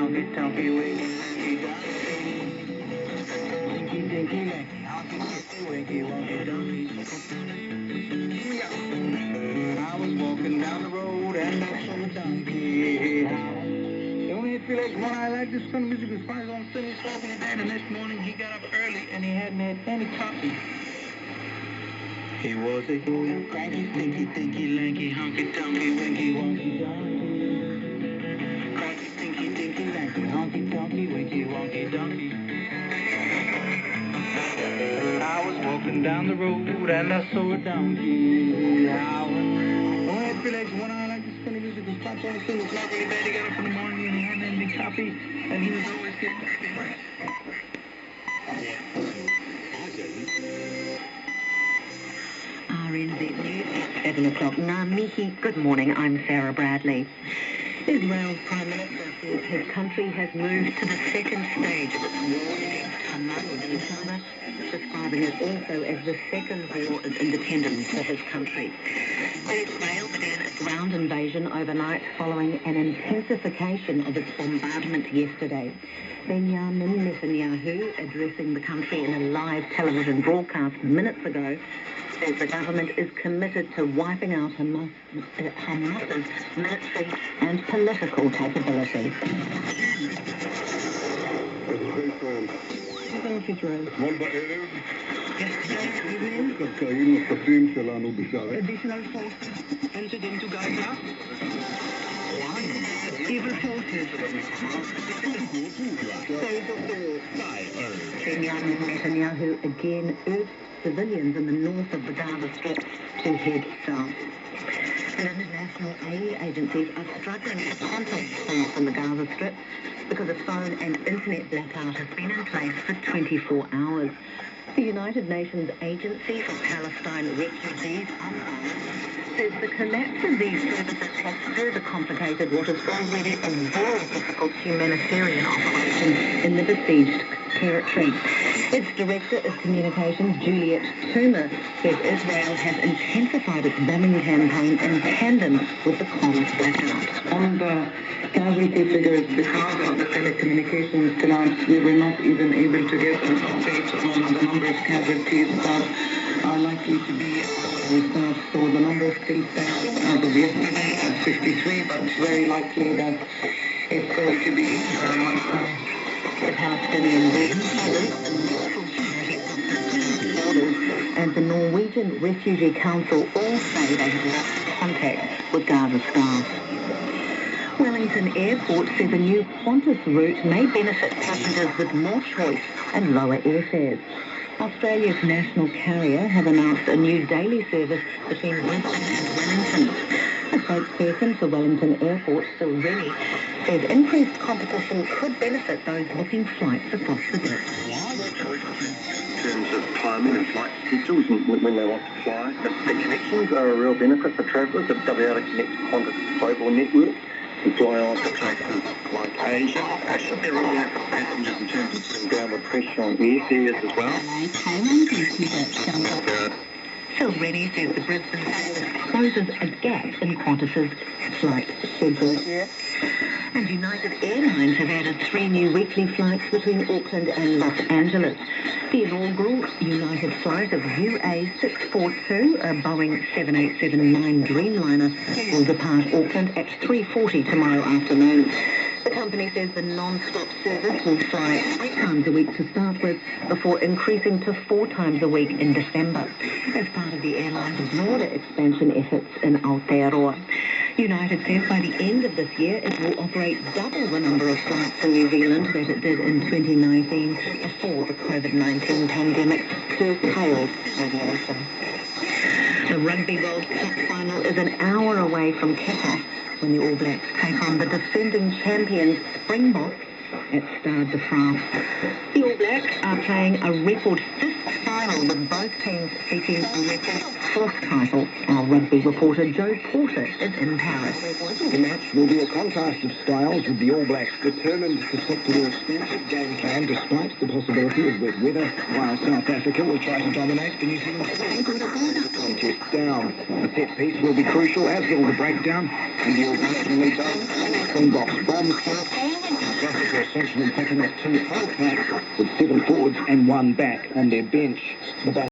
honky-tonky, winky, dinky, lanky, honky-tonky, winky, wonky, donkey. I was walking down the road and I saw a donkey. He only had 3 legs, one eye, like this kind of music was fine on Sunday, smoking his dad, and this morning he got up early and he hadn't had any coffee. He was a cranky, stinky, dinky, lanky, honky-tonky, winky, wonky, donkey. Cranky, stinky, dinky, lanky, honky-tonky, winky, wonky, donkey. I was walking down the road and I saw a donkey. Only had 3 legs, one eye, like this funny music was popped on the sun. Was not really bad. He got up in the morning and he hadn't had any coffee, and he was always getting coffee. RNZ News at 7 o'clock. Mihi, good morning. I'm Sarah Bradley. Israel's Prime Minister says his country has moved to the second stage of its war against Hamas in Gaza, describing it also as the second war of independence for his country. Israel began its ground invasion overnight following an intensification of its bombardment yesterday. Benjamin Netanyahu, addressing the country in a live television broadcast minutes ago, says the government is committed to wiping out Hamas's military and political capability. Additional forces entered into Gaza. Evil forces. Benjamin Netanyahu again urged civilians in the north of the Gaza Strip to head south. And international aid agencies are struggling to contact staff in the Gaza Strip because a phone and internet blackout has been in place for 24 hours. The United Nations Agency for Palestine Refugees says the collapse of these services has further complicated what is already a very difficult humanitarian operation in the besieged territory. Its Director of Communications, Juliet Toomer, says Israel has intensified its bombing campaign in tandem with the comms blackout. On the casualty figures, because of the telecommunications collapse, we were not even able to get an update on the number of casualties that are likely to be with that. So the number still stands as of yesterday at 53, but it's very likely that it's going to be the Palestinian and the Norwegian Refugee Council all say they have lost contact with Gaza staff. Wellington Airport says a new Qantas route may benefit passengers with more choice and lower airfares. Australia's national carrier have announced a new daily service between Brisbane and Wellington. A spokesperson for Wellington Airport, Phil Rennie, says increased competition could benefit those booking flights across the dip. In terms of timing and flight schedules and when they want to fly. The connections are a real benefit for travellers. They'll be able to connect to Qantas' global network and fly on to places like Asia. It should be really good for passengers in terms of putting downward pressure on airfares as well. Phil Rennie says the Brisbane service closes a gap in Qantas's flight schedule. And United Airlines have added 3 new weekly flights between Auckland and Los Angeles. The inaugural United flight of UA642, a Boeing 787-9 Dreamliner, will depart Auckland at 3:40 tomorrow afternoon. The company says the non-stop service will fly 3 times a week to start with, before increasing to 4 times a week in December, as part of the airline's broader expansion efforts in Aotearoa. United says by the end of this year it will operate double the number of flights in New Zealand that it did in 2019 before the COVID-19 pandemic curtailed aviation. The Rugby World Cup final is an hour away from kick-off when the All Blacks take on the defending champions Springboks at Stade de France. The All Blacks are playing a record 5th final, with both teams seeking a record 4th title. Our rugby reporter Joe Porter is in Paris. The match will be a contrast of styles, with the All Blacks determined to stick to their extensive game plan despite the possibility of wet weather, while South Africa will try to dominate the New Zealand contest down. The set piece will be crucial, as will the breakdown, and the All Blacks will lead both Springboks bomb are essentially picking up 2 full packs with 7 forwards and 1 back on their bench. The